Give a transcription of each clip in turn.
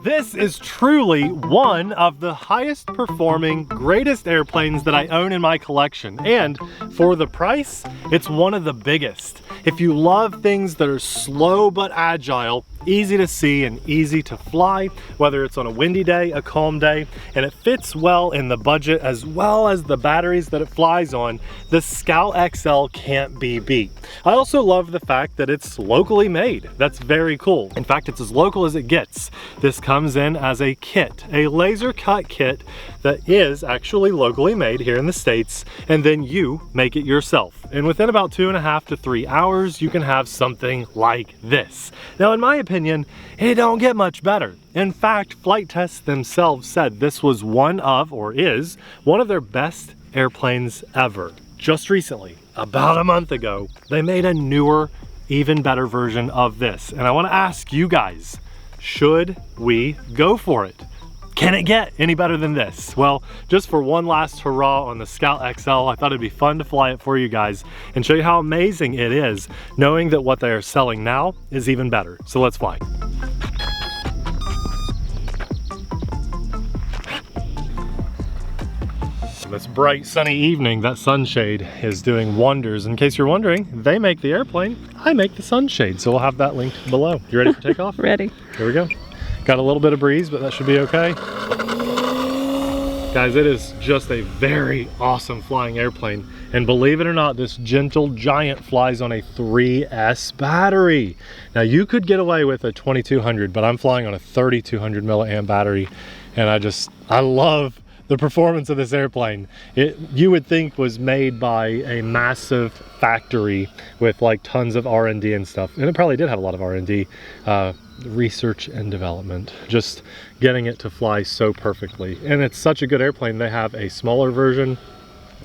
This is truly one of the highest performing, greatest airplanes that I own in my collection. And for the price, it's one of the biggest. If you love things that are slow but agile, easy to see and easy to fly, whether it's on a windy day, a calm day, and it fits well in the budget as well as the batteries that it flies on, the Scout XL can't be beat. I also love the fact that it's locally made. That's very cool. In fact, it's as local as it gets. This comes in as a kit, a laser cut kit that is actually locally made here in the States, and then you make it yourself. And within about 2.5 to 3 hours, you can have something like this. Now, in my opinion, it don't get much better. In fact, Flite Test themselves said this was one of, or is, one of their best airplanes ever. Just recently, about a month ago, they made a newer, even better version of this. And I want to ask you guys, should we go for it? Can it get any better than this? Well, just for one last hurrah on the Scout XL, I thought it'd be fun to fly it for you guys and show you how amazing it is, knowing that what they are selling now is even better. So let's fly. This bright sunny evening, that sunshade is doing wonders. In case you're wondering, they make the airplane, I make the sunshade. So we'll have that linked below. You ready for takeoff? Ready. Here we go. Got a little bit of breeze, but that should be okay. Guys, it is just a very awesome flying airplane. And believe it or not, this gentle giant flies on a 3S battery. Now you could get away with a 2200, but I'm flying on a 3200 milliamp battery. And I love the performance of this airplane. You would think was made by a massive factory with like tons of R&D and stuff. And it probably did have a lot of R&D, research and development, just getting it to fly so perfectly. And it's such a good airplane. They have a smaller version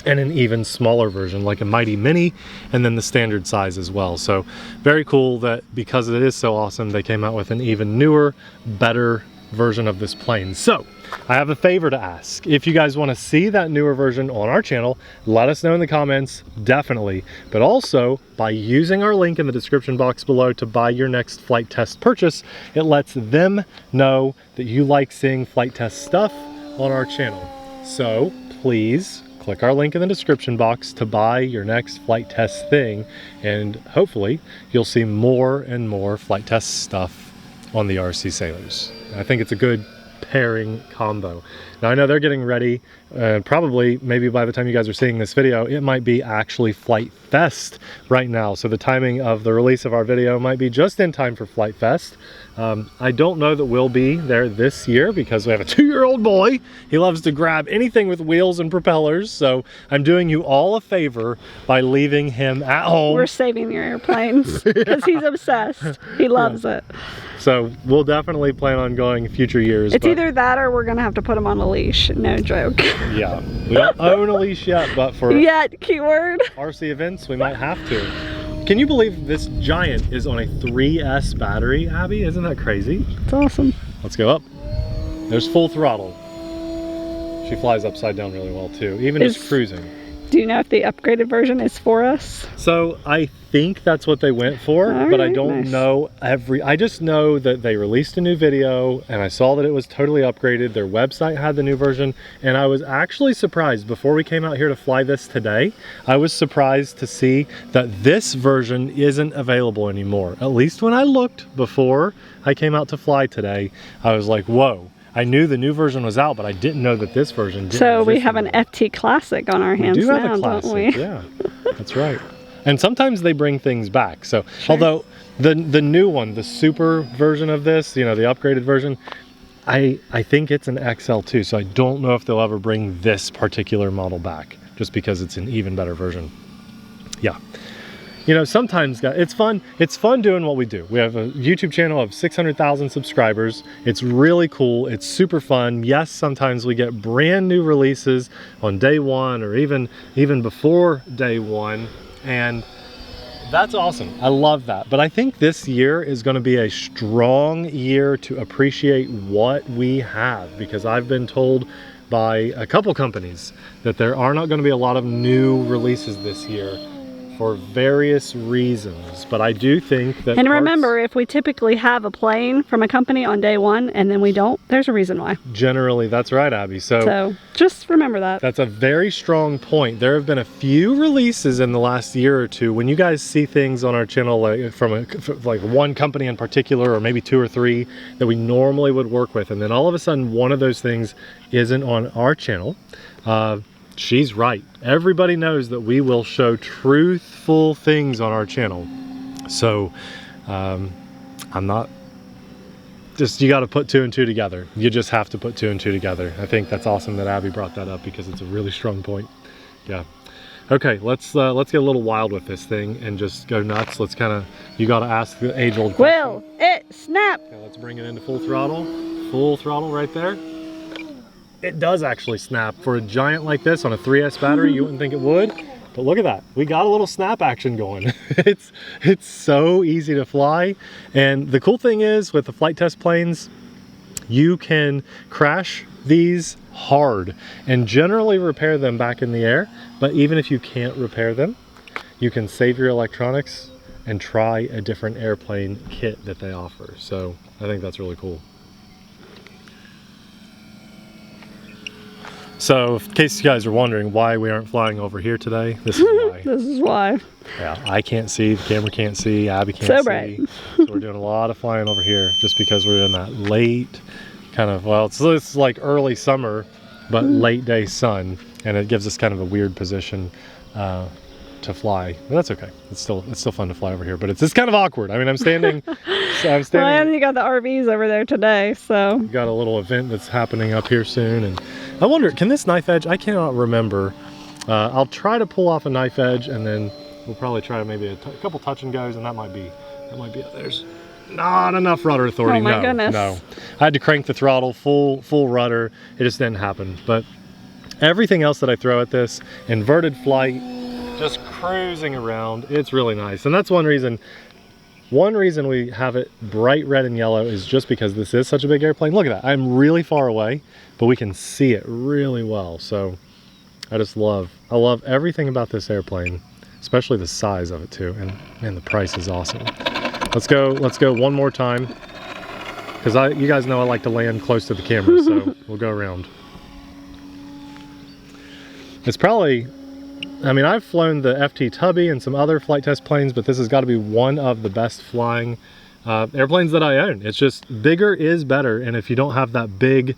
and an even smaller version, like a Mighty Mini, and then the standard size as well. So very cool that because it is so awesome, they came out with an even newer, better version of this plane. So I have a favor to ask. If you guys want to see that newer version on our channel, let us know in the comments, definitely. But also, by using our link in the description box below to buy your next Flite Test purchase, it lets them know that you like seeing Flite Test stuff on our channel. So please click our link in the description box to buy your next Flite Test thing, and hopefully you'll see more and more Flite Test stuff on the TheRcSaylors. I think it's a good pairing combo. Now I know they're getting ready, probably maybe by the time you guys are seeing this video, it might be actually Flite Fest right now. So the timing of the release of our video might be just in time for Flite Fest. I don't know that we'll be there this year because we have a 2-year-old boy. He loves to grab anything with wheels and propellers. So I'm doing you all a favor by leaving him at home. We're saving your airplanes because he's obsessed. He loves it. So we'll definitely plan on going future years. It's either that or we're gonna have to put him on a leash. No joke. Yeah, we don't own a leash yet, but for keyword RC events, we might have to. Can you believe this giant is on a 3S battery, Abby? Isn't that crazy? It's awesome. Let's go up. There's full throttle. She flies upside down really well too, even just cruising. Do you know if the upgraded version is for us? So I think that's what they went for, but I don't know I just know that they released a new video and I saw that it was totally upgraded. Their website had the new version, and I was actually surprised before we came out here to fly this today. I was surprised to see that this version isn't available anymore. At least when I looked before I came out to fly today, I was like, whoa. I knew the new version was out, but I didn't know that this version didn't. So we have an FT Classic on our hands now, have a classic, don't we? Yeah, that's right. And sometimes they bring things back. So although the new one, the super version of this, you know, the upgraded version, I think it's an XL too. So I don't know if they'll ever bring this particular model back, just because it's an even better version. Yeah. You know, sometimes it's fun doing what we do. We have a YouTube channel of 600,000 subscribers. It's really cool. It's super fun. Yes, sometimes we get brand new releases on day one or even before day one. And that's awesome. I love that. But I think this year is going to be a strong year to appreciate what we have, because I've been told by a couple companies that there are not going to be a lot of new releases this year for various reasons, but I do think that And remember, if we typically have a plane from a company on day one and then we don't, there's a reason why. Generally, that's right, Abby. So just remember that. That's a very strong point. There have been a few releases in the last year or two when you guys see things on our channel like from like one company in particular, or maybe 2 or 3 that we normally would work with, and then all of a sudden one of those things isn't on our channel. She's right. Everybody knows that we will show truthful things on our channel. So I'm not, just, you got to put 2 and 2 together. You just have to put 2 and 2 together. I think that's awesome that Abby brought that up because it's a really strong point. Yeah. Okay, let's get a little wild with this thing and just go nuts. Let's kind of, you got to ask the age-old question. Will it snap? Okay, let's bring it into full throttle. Full throttle right there. It does actually snap. For a giant like this on a 3S battery, you wouldn't think it would, but look at that. We got a little snap action going. It's so easy to fly. And the cool thing is with the flight test planes, you can crash these hard and generally repair them back in the air. But even if you can't repair them, you can save your electronics and try a different airplane kit that they offer. So I think that's really cool. So, in case you guys are wondering why we aren't flying over here today, this is why. This is why. Yeah, I can't see, the camera can't see, Abby can't see. Bright. So we're doing a lot of flying over here just because we're in that late kind of, well, it's like early summer, but late day sun, and it gives us kind of a weird position to fly. But that's okay. It's still fun to fly over here, but it's kind of awkward. I mean, I'm standing. Well, and you got the RVs over there today, so. We got a little event that's happening up here soon, and I wonder, can this knife edge? I cannot remember. I'll try to pull off a knife edge, and then we'll probably try maybe a couple touch and goes, and that might be it. There's not enough rudder authority. Oh my goodness. No. I had to crank the throttle full rudder. It just didn't happen. But everything else that I throw at this, inverted flight, just cruising around, it's really nice. And that's one reason we have it bright red and yellow is just because this is such a big airplane. Look at that. I'm really far away, but we can see it really well. So I love everything about this airplane, especially the size of it too. And the price is awesome. Let's go one more time, because you guys know I like to land close to the camera, so we'll go around. It's probably, I mean, I've flown the FT Tubby and some other flight test planes, but this has got to be one of the best flying airplanes that I own. It's just, bigger is better, and if you don't have that big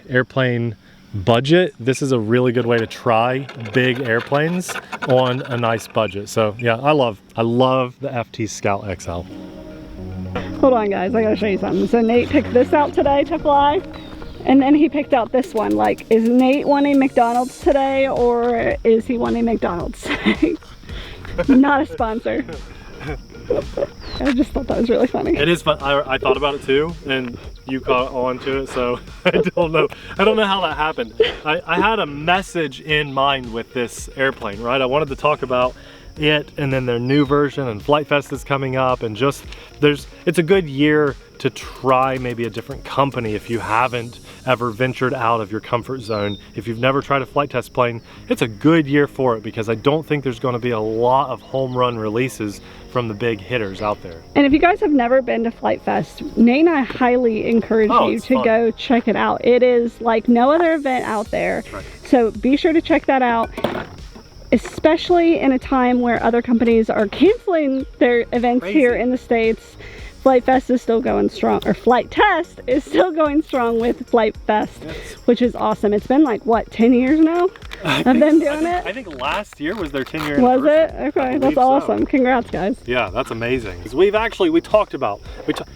airplane budget, this is a really good way to try big airplanes on a nice budget. So yeah, I love the FT Scout XL. Hold on guys, I gotta show you something. So Nate picked this out today to fly, and then he picked out this one. Like, is Nate wanting McDonald's today, or is he wanting McDonald's today? Not a sponsor. I just thought that was really funny. It is fun. I thought about it too, and you caught on to it, so I don't know how that happened. I had a message in mind with this airplane, right? I wanted to talk about it, and then their new version, and Flite Fest is coming up, and just it's a good year to try maybe a different company if you haven't ever ventured out of your comfort zone. If you've never tried a flight test plane, it's a good year for it, because I don't think there's going to be a lot of home run releases from the big hitters out there. And if you guys have never been to Flite Fest, Nate and I highly encourage you to go check it out. It is like no other event out there. Right. So be sure to check that out, especially in a time where other companies are canceling their events here in the States. Flite Fest is still going strong, or Flite Test is still going strong with Flite Fest, which is awesome. It's been like, what, 10 years now of them doing it? I think last year was their 10-year anniversary. Was it? Okay, that's awesome. So. Congrats, guys. Yeah, that's amazing. Because we talked about,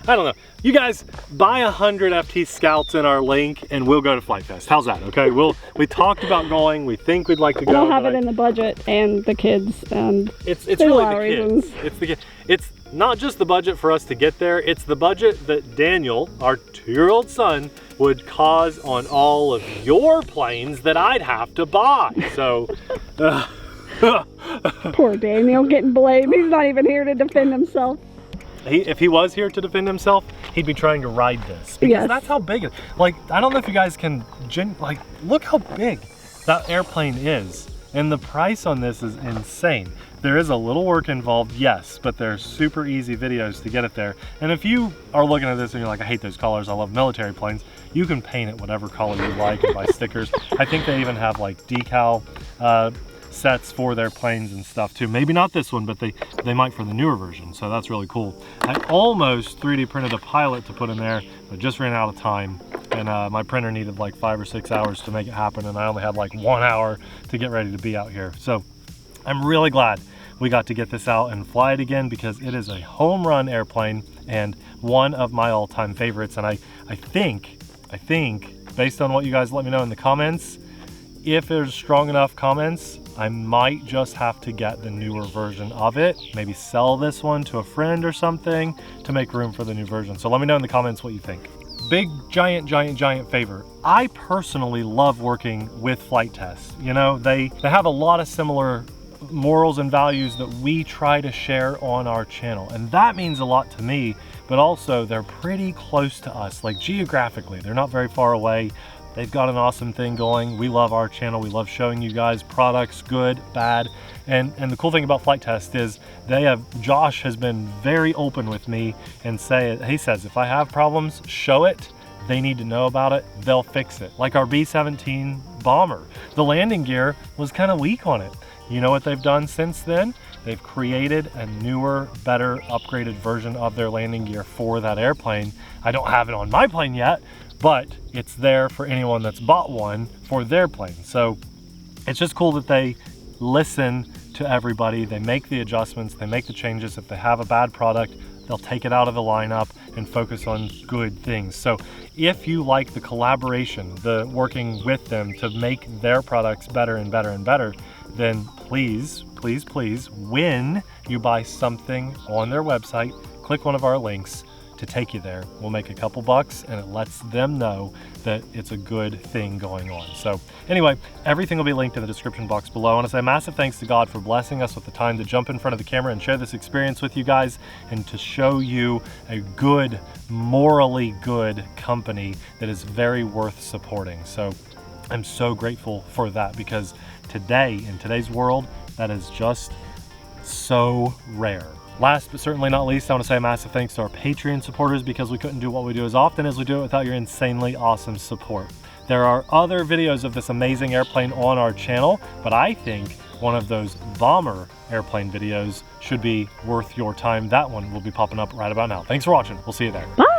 I don't know, you guys buy 100 FT Scouts in our link and we'll go to Flite Fest. How's that? Okay, we talked about going, we think we'd like to go. I don't have it in the budget, and the kids, and it's really the kids. It's not just the budget for us to get there, it's the budget that Daniel, our 2-year-old son, would cause on all of your planes that I'd have to buy. So poor Daniel getting blamed. He's not even here to defend himself. If he was here to defend himself, he'd be trying to ride this, because that's how big it is. Like, I don't know if you guys can look how big that airplane is, and the price on this is insane. There is a little work involved, yes, but they're super easy videos to get it there. And if you are looking at this and you're like, I hate those colors, I love military planes, you can paint it whatever color you like and buy stickers. I think they even have like decal sets for their planes and stuff too. Maybe not this one, but they might for the newer version, so that's really cool. I almost 3D printed a pilot to put in there, but just ran out of time. And my printer needed like 5 or 6 hours to make it happen, and I only had like 1 hour to get ready to be out here. So I'm really glad we got to get this out and fly it again, because it is a home run airplane and one of my all-time favorites. And I think, based on what you guys let me know in the comments, if there's strong enough comments, I might just have to get the newer version of it. Maybe sell this one to a friend or something to make room for the new version. So let me know in the comments what you think. Big, giant favor. I personally love working with Flite Test. You know, they have a lot of similar morals and values that we try to share on our channel, and that means a lot to me. But also, they're pretty close to us, like geographically. They're not very far away. They've got an awesome thing going. We love our channel. We love showing you guys products, good, bad. And the cool thing about Flite Test is Josh has been very open with me and he says, if I have problems, show it. They need to know about it. They'll fix it. Like our B-17 bomber. The landing gear was kind of weak on it. You know what they've done since then? They've created a newer, better, upgraded version of their landing gear for that airplane. I don't have it on my plane yet, but it's there for anyone that's bought one for their plane. So it's just cool that they listen to everybody. They make the adjustments, they make the changes. If they have a bad product, they'll take it out of the lineup and focus on good things. So if you like the collaboration, the working with them to make their products better and better and better, then please, when you buy something on their website, click one of our links to take you there. We'll make a couple bucks, and it lets them know that it's a good thing going on. So anyway, everything will be linked in the description box below. I want to say a massive thanks to God for blessing us with the time to jump in front of the camera and share this experience with you guys, and to show you a good, morally good company that is very worth supporting. So I'm so grateful for that, because today, in today's world, that is just so rare. Last but certainly not least, I want to say a massive thanks to our Patreon supporters, because we couldn't do what we do as often as we do it without your insanely awesome support. There are other videos of this amazing airplane on our channel, but I think one of those bomber airplane videos should be worth your time. That one will be popping up right about now. Thanks for watching. We'll see you there. Bye.